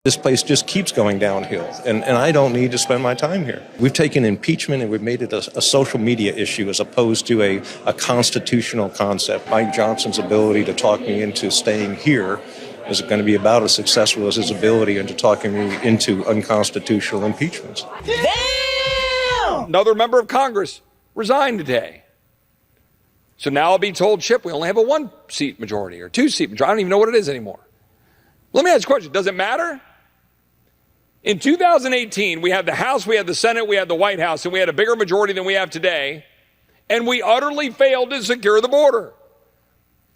This place just keeps going downhill, and I don't need to spend my time here. We've taken impeachment and we've made it a social media issue as opposed to a constitutional concept. Mike Johnson's ability to talk me into staying here is going to be about as successful as his ability into talking me into unconstitutional impeachments. Damn! Another member of Congress resigned today. So now I'll be told, Chip, we only have a 1-seat majority or 2-seat majority. I don't even know what it is anymore. Let me ask you a question. Does it matter? In 2018, we had the House, we had the Senate, we had the White House, and we had a bigger majority than we have today, and we utterly failed to secure the border.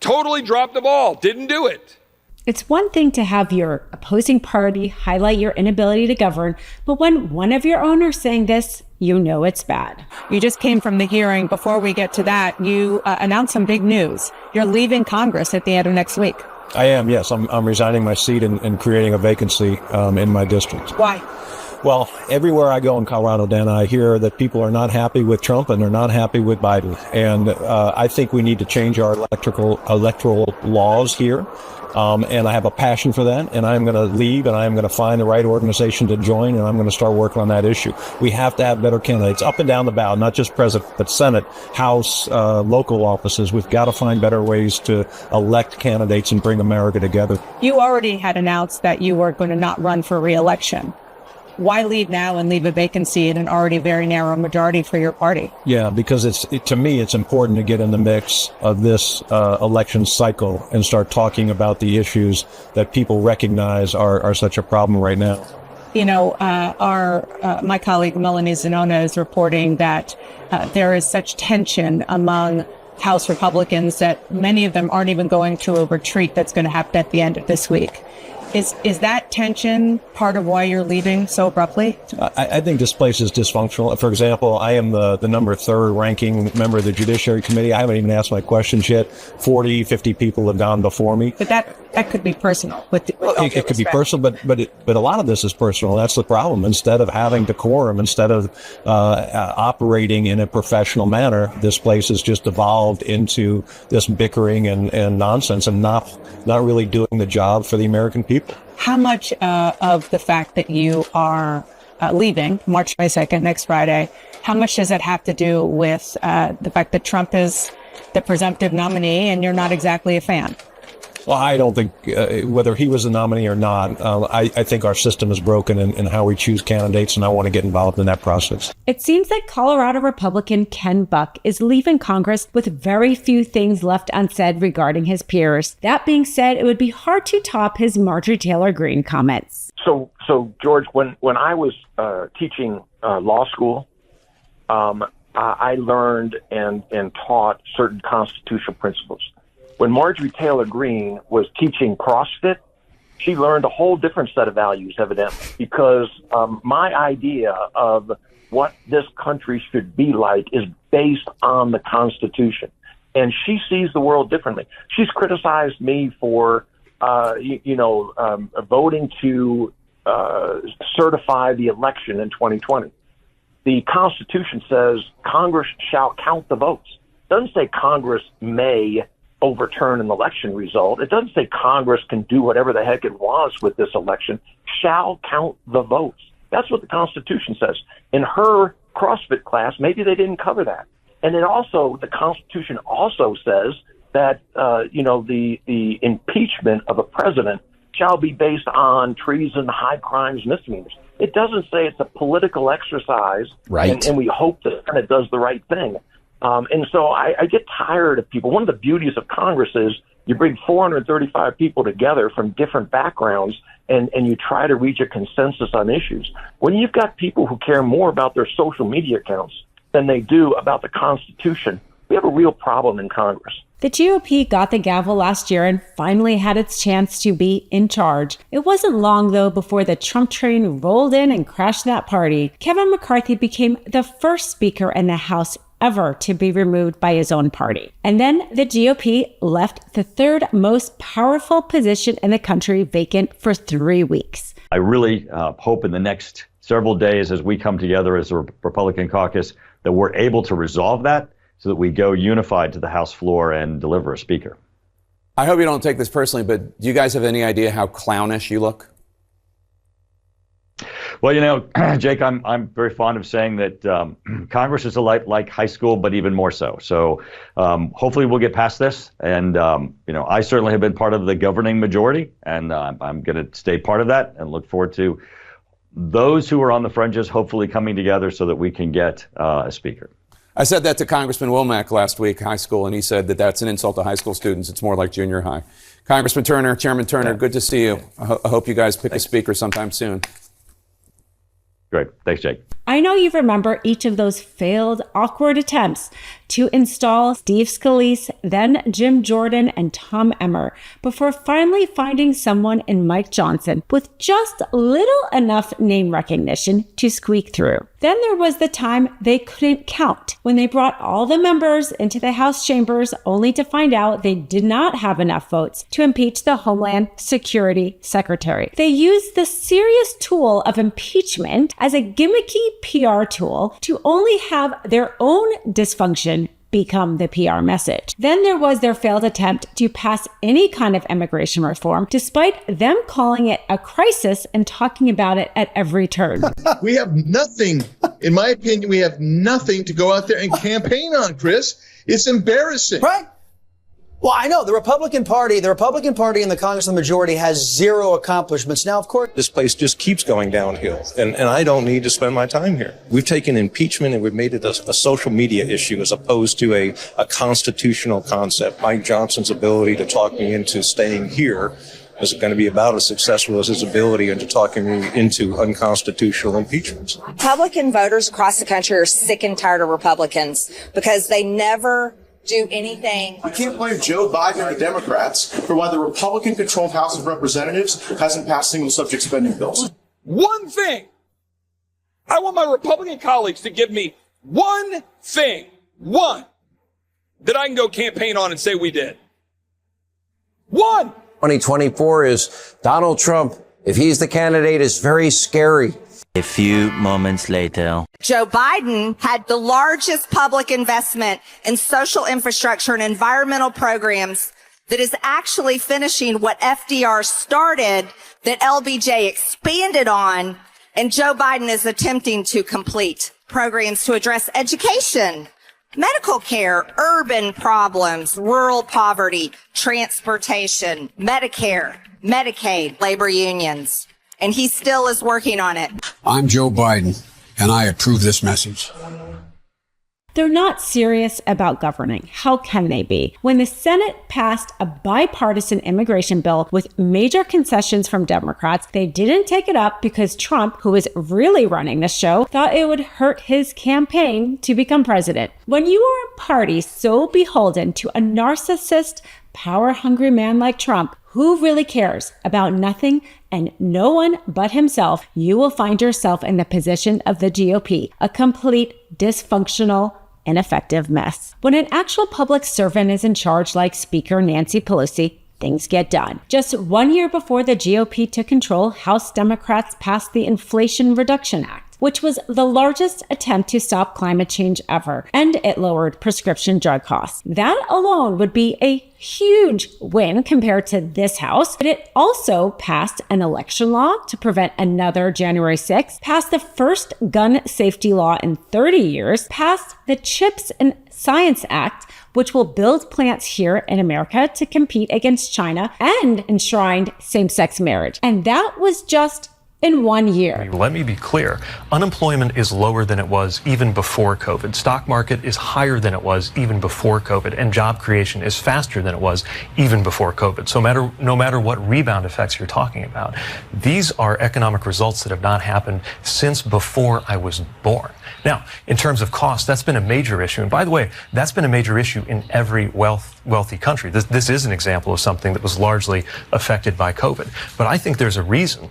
Totally dropped the ball, didn't do it. It's one thing to have your opposing party highlight your inability to govern, but when one of your own are saying this, you know it's bad. You just came from the hearing. Before we get to that, you announced some big news. You're leaving Congress at the end of next week. I am, yes. I'm resigning my seat and creating a vacancy in my district. Why? Well, everywhere I go in Colorado, Dana, I hear that people are not happy with Trump and they're not happy with Biden. And I think we need to change our electoral laws here. And I have a passion for that, and I'm going to leave, and I'm going to find the right organization to join, and I'm going to start working on that issue. We have to have better candidates up and down the ballot, not just president, but Senate, House, local offices. We've got to find better ways to elect candidates and bring America together. You already had announced that you were going to not run for re-election. Why leave now and leave a vacancy in an already very narrow majority for your party? Yeah, because to me, it's important to get in the mix of this election cycle and start talking about the issues that people recognize are such a problem right now. You know, my colleague Melanie Zanona is reporting that there is such tension among House Republicans that many of them aren't even going to a retreat that's going to happen at the end of this week. Is that tension part of why you're leaving so abruptly? I think this place is dysfunctional. For example, I am the number 3rd ranking member of the Judiciary Committee. I haven't even asked my questions yet. 40, 50 people have gone before me. But that could be personal. It could be personal, but a lot of this is personal. That's the problem. Instead of having decorum, instead of operating in a professional manner, this place has just evolved into this bickering and nonsense, and not really doing the job for the American people. How much of the fact that you are leaving March 22nd, next Friday, how much does that have to do with the fact that Trump is the presumptive nominee and you're not exactly a fan? Well, I don't think whether he was the nominee or not, I think our system is broken in how we choose candidates, and I want to get involved in that process. It seems like Colorado Republican Ken Buck is leaving Congress with very few things left unsaid regarding his peers. That being said, it would be hard to top his Marjorie Taylor Greene comments. So George, when I was teaching law school, I learned and taught certain constitutional principles. When Marjorie Taylor Greene was teaching CrossFit, she learned a whole different set of values, evidently, because my idea of what this country should be like is based on the Constitution. And she sees the world differently. She's criticized me for, voting to certify the election in 2020. The Constitution says Congress shall count the votes. It doesn't say Congress may overturn an election result. It doesn't say Congress can do whatever the heck it wants with this election. Shall count the votes. That's what the Constitution says. In her CrossFit class, maybe they didn't cover that. And then also, the Constitution also says that, the impeachment of a president shall be based on treason, high crimes, misdemeanors. It doesn't say it's a political exercise, right? And we hope that the Senate does the right thing. And so I get tired of people. One of the beauties of Congress is you bring 435 people together from different backgrounds and you try to reach a consensus on issues. When you've got people who care more about their social media accounts than they do about the Constitution, we have a real problem in Congress. The GOP got the gavel last year and finally had its chance to be in charge. It wasn't long, though, before the Trump train rolled in and crashed that party. Kevin McCarthy became the first speaker in the House ever to be removed by his own party. And then the GOP left the 3rd most powerful position in the country vacant for 3 weeks. I really hope in the next several days as we come together as a Republican caucus that we're able to resolve that so that we go unified to the House floor and deliver a speaker. I hope you don't take this personally, but do you guys have any idea how clownish you look? Well, Jake, I'm very fond of saying that Congress is like high school, but even more so. So hopefully we'll get past this. And, I certainly have been part of the governing majority, and I'm going to stay part of that and look forward to those who are on the fringes hopefully coming together so that we can get a speaker. I said that to Congressman Womack last week, high school, and he said that that's an insult to high school students. It's more like junior high. Congressman Turner, Chairman Turner, good to see you. I hope you guys pick a speaker sometime soon. Great. Thanks, Jake. I know you remember each of those failed, awkward attempts to install Steve Scalise, then Jim Jordan and Tom Emmer, before finally finding someone in Mike Johnson with just little enough name recognition to squeak through. Then there was the time they couldn't count, when they brought all the members into the House chambers only to find out they did not have enough votes to impeach the Homeland Security Secretary. They used the serious tool of impeachment as a gimmicky PR tool to only have their own dysfunction become the PR message. Then there was their failed attempt to pass any kind of immigration reform, despite them calling it a crisis and talking about it at every turn. We have nothing, in my opinion, we have nothing to go out there and campaign on, Chris. It's embarrassing. Right. Well, I know the Republican Party in the Congress, the majority has zero accomplishments. Now, of course, This place just keeps going downhill, and I don't need to spend my time here. We've taken impeachment and we've made it a social media issue as opposed to a constitutional concept. Mike Johnson's ability to talk me into staying here is going to be about as successful as his ability into talking me into unconstitutional impeachments. Republican voters across the country are sick and tired of Republicans because they never do anything. You can't blame Joe Biden and the Democrats for why the Republican-controlled House of Representatives hasn't passed single-subject spending bills. One thing. I want my Republican colleagues to give me one thing, one, that I can go campaign on and say we did. One. 2024 is Donald Trump. If he's the candidate, is very scary. A few moments later. Joe Biden had the largest public investment in social infrastructure and environmental programs that is actually finishing what FDR started, that LBJ expanded on, and Joe Biden is attempting to complete programs to address education, medical care, urban problems, rural poverty, transportation, Medicare, Medicaid, labor unions. And he still is working on it. I'm Joe Biden, and I approve this message. They're not serious about governing. How can they be? When the Senate passed a bipartisan immigration bill with major concessions from Democrats, they didn't take it up because Trump, who is really running the show, thought it would hurt his campaign to become president. When you are a party so beholden to a narcissist, power-hungry man like Trump, who really cares about nothing and no one but himself, you will find yourself in the position of the GOP, a complete dysfunctional, ineffective mess. When an actual public servant is in charge like Speaker Nancy Pelosi, things get done. Just 1 year before the GOP took control, House Democrats passed the Inflation Reduction Act, which was the largest attempt to stop climate change ever, and it lowered prescription drug costs. That alone would be a huge win compared to this House, but it also passed an election law to prevent another January 6th, passed the first gun safety law in 30 years, passed the CHIPS and Science Act, which will build plants here in America to compete against China, and enshrined same-sex marriage. And that was just in 1 year. Let me be clear. Unemployment is lower than it was even before COVID. Stock market is higher than it was even before COVID. And job creation is faster than it was even before COVID. So no matter what rebound effects you're talking about, these are economic results that have not happened since before I was born. Now, in terms of cost, that's been a major issue. And by the way, that's been a major issue in every wealthy country. This is an example of something that was largely affected by COVID. But I think there's a reason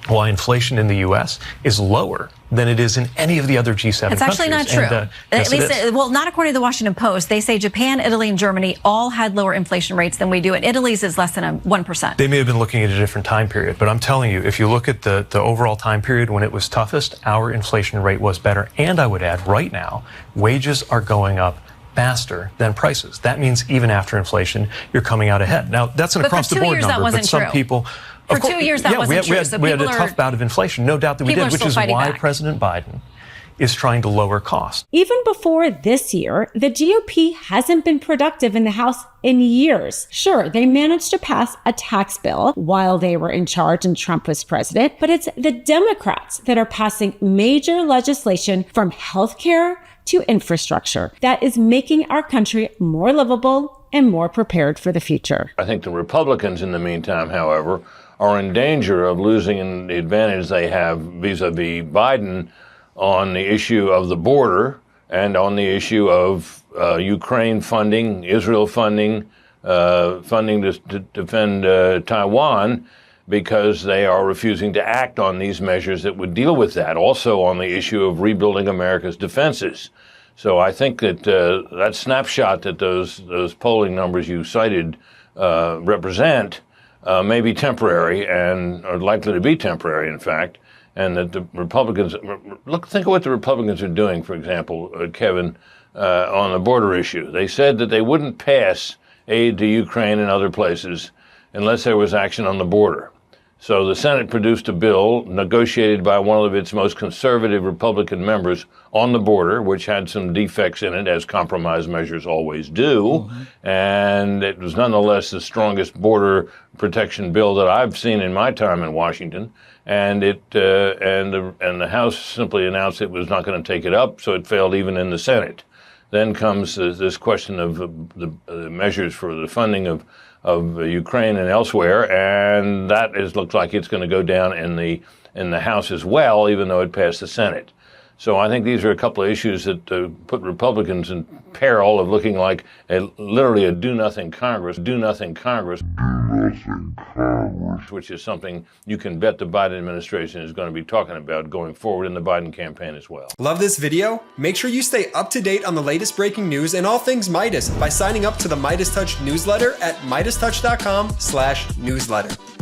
why inflation in the U.S. is lower than it is in any of the other G7 countries. It's actually not true. At least, well, not according to the Washington Post. They say Japan, Italy, and Germany all had lower inflation rates than we do, and Italy's is less than 1%. They may have been looking at a different time period, but I'm telling you, if you look at the overall time period when it was toughest, our inflation rate was better. And I would add, right now, wages are going up faster than prices. That means even after inflation, you're coming out ahead. Now, that's an across-the-board number, but some people For 2 years, that wasn't true. We had a tough bout of inflation, no doubt that we did, which is why President Biden is trying to lower costs. Even before this year, the GOP hasn't been productive in the House in years. Sure, they managed to pass a tax bill while they were in charge and Trump was president, but it's the Democrats that are passing major legislation from healthcare to infrastructure that is making our country more livable and more prepared for the future. I think the Republicans, in the meantime, however, are in danger of losing the advantage they have vis-a-vis Biden on the issue of the border and on the issue of Ukraine funding, Israel funding, funding to defend Taiwan, because they are refusing to act on these measures that would deal with that. Also on the issue of rebuilding America's defenses. So I think that that snapshot that those polling numbers you cited represent may be temporary and are likely to be temporary, in fact. And that the Republicans, think of what the Republicans are doing, for example, Kevin, on the border issue. They said that they wouldn't pass aid to Ukraine and other places unless there was action on the border. So the Senate produced a bill negotiated by one of its most conservative Republican members on the border, which had some defects in it, as compromise measures always do. And it was nonetheless the strongest border protection bill that I've seen in my time in Washington. And the House simply announced it was not going to take it up, so it failed even in the Senate. Then comes this question of the measures for the funding of Ukraine and elsewhere, and that looks like it's going to go down in the House as well, even though it passed the Senate. So I think these are a couple of issues that put Republicans in peril of looking like literally a do-nothing Congress, which is something you can bet the Biden administration is going to be talking about going forward in the Biden campaign as well. Love this video? Make sure you stay up to date on the latest breaking news and all things Midas by signing up to the MeidasTouch newsletter at MeidasTouch.com/newsletter.